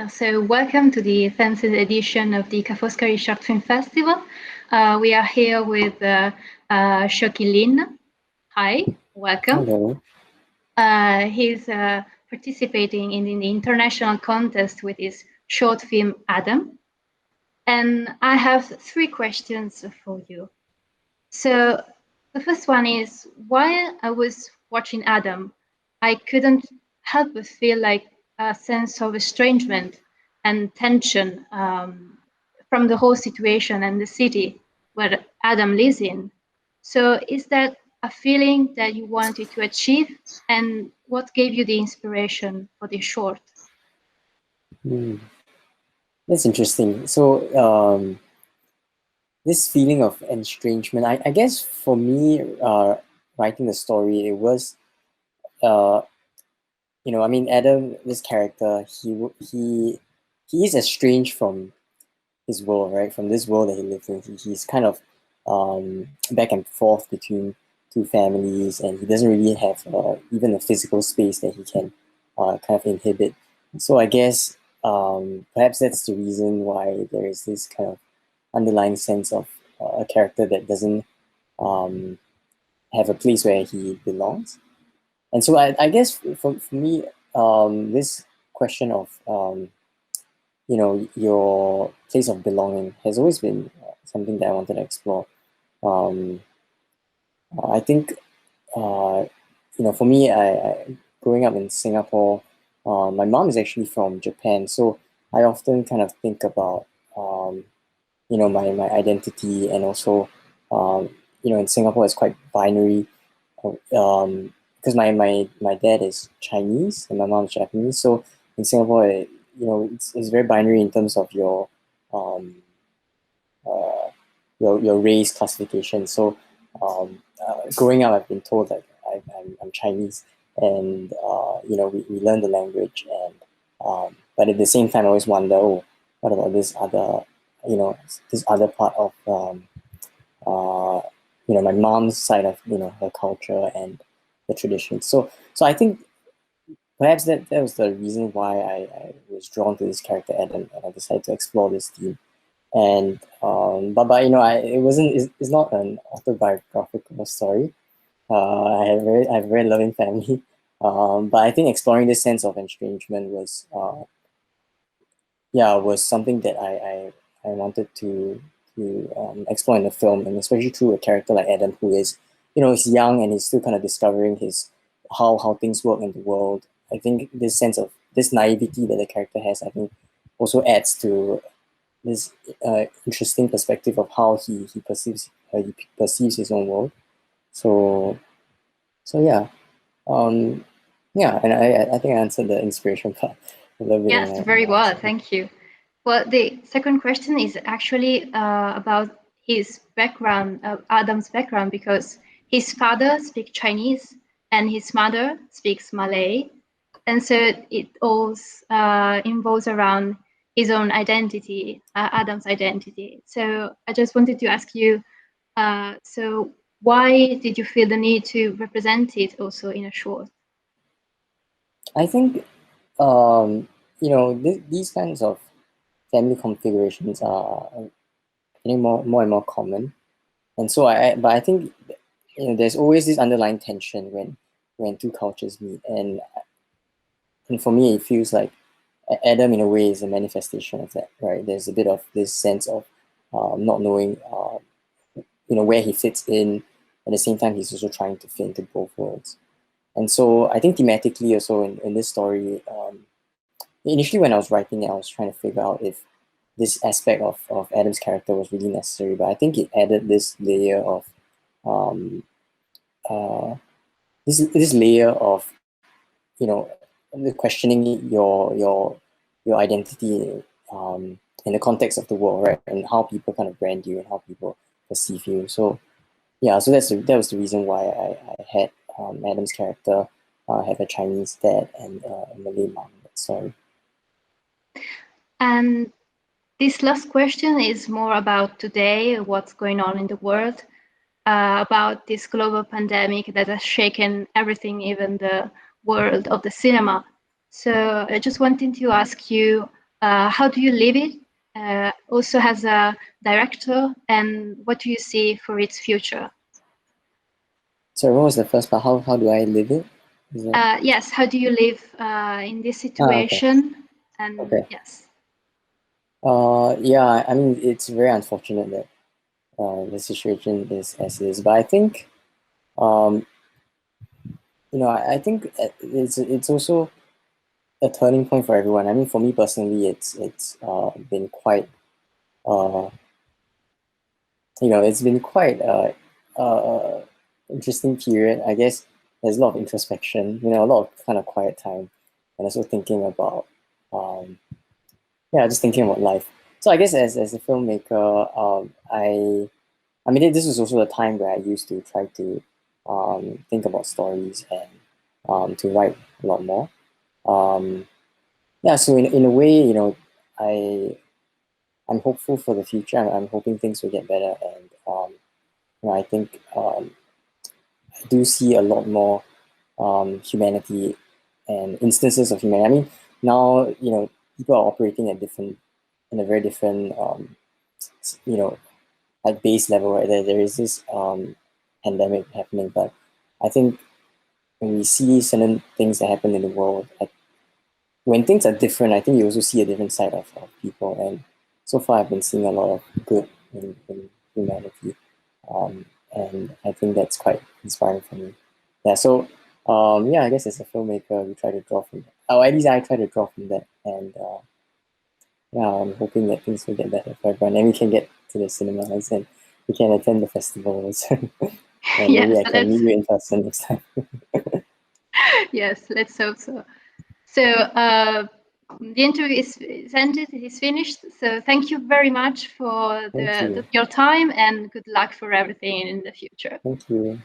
So welcome to the 10th edition of the Kafoscari Short Film Festival. We are here with Shoki Lin. Hi, welcome. Hello. He's participating in the international contest with his short film Adam. And I have three questions for you. So the first one is, while I was watching Adam, I couldn't help but feel like a sense of estrangement and tension from the whole situation and the city where Adam lives in. So is that a feeling that you wanted to achieve? And what gave you the inspiration for this short? Hmm. That's interesting. So, this feeling of estrangement, I guess for me, writing the story, it was, uh, I mean, Adam, this character, he is estranged from his world, right? From this world that he lives in. He's kind of back and forth between two families, and he doesn't really have even a physical space that he can kind of inhibit. So I guess perhaps that's the reason why there is this kind of underlying sense of a character that doesn't um, have a place where he belongs. And so I guess for me, this question of your place of belonging has always been something that I wanted to explore. Um, I think for me, I growing up in Singapore, my mom is actually from Japan, so I often kind of think about my identity, and also in Singapore it's quite binary, because my dad is Chinese and my mom is Japanese. So in Singapore, it's very binary in terms of um, uh, your race classification. So growing up, I've been told that I'm Chinese, and we learn the language, and but at the same time, I always wonder, oh, what about this other, this other part of uh, my mom's side of her culture and the traditions. So I think perhaps that was the reason why I was drawn to this character Adam, and I decided to explore this theme. And but it wasn't, it's not an autobiographical story. I have a very loving family. But I think exploring this sense of estrangement was something that I wanted to explore in the film, and especially through a character like Adam, who is, he's young and he's still kind of discovering his how things work in the world. I think this sense of this naivety that the character has, I think, also adds to this interesting perspective of how he perceives his own world. So yeah, um, yeah, and I think I answered the inspiration part a little bit in Yes, very my well. answer. Thank you. Well, the second question is actually about his background, Adam's background, because his father speaks Chinese and his mother speaks Malay. And so it all involves around his own identity, Adam's identity. So I just wanted to ask you, so why did you feel the need to represent it also in a short? I think these kinds of family configurations are getting more and more common, and so but I think there's always this underlying tension when two cultures meet, and for me it feels like Adam in a way is a manifestation of that, right? There's a bit of this sense of not knowing where he fits in. At the same time, he's also trying to fit into both worlds. And so I think thematically also in this story, initially when I was writing it, I was trying to figure out if this aspect of Adam's character was really necessary, but I think it added this layer of um, uh, this layer of questioning your identity in the context of the world, right, and how people kind of brand you and how people perceive you. So yeah, so that was the reason why I had Adam's character have a Chinese dad and a Malay mom. Sorry. And this last question is more about today, what's going on in the world, about this global pandemic that has shaken everything, even the world of the cinema. So I just wanted to ask you, how do you live it? Also as a director, and what do you see for its future? So what was the first part? How do I live it? Yes, how do you live in this situation? Okay. And Okay. yes. Yeah, I mean, it's very unfortunate that the situation is as it is, but I think, um, I think it's also a turning point for everyone. I mean, for me personally, it's been quite, uh, it's been quite interesting period. I guess there's a lot of introspection, a lot of kind of quiet time, and also thinking about, just thinking about life. So I guess as a filmmaker, I mean, this was also a time where I used to try to think about stories and to write a lot more. Yeah, so in a way, I'm hopeful for the future. I'm hoping things will get better, and I think I do see a lot more humanity and instances of humanity. I mean, now people are operating at in a very different you know like base level, right? There is this pandemic happening, but I think when we see certain things that happen in the world, when things are different, I think you also see a different side of people. And so far, I've been seeing a lot of good in humanity, and I think that's quite inspiring for me. Yeah. So yeah, I guess as a filmmaker, we try to draw from that. Oh, at least I try to draw from that, and yeah, I'm hoping that things will get better for everyone, and we can get to the cinemas and we can attend the festivals, and maybe Yes, I can meet you in person next time. yes, let's hope so. So the interview is ended, is finished. So thank you very much for Thank you. your time, and good luck for everything in the future. Thank you.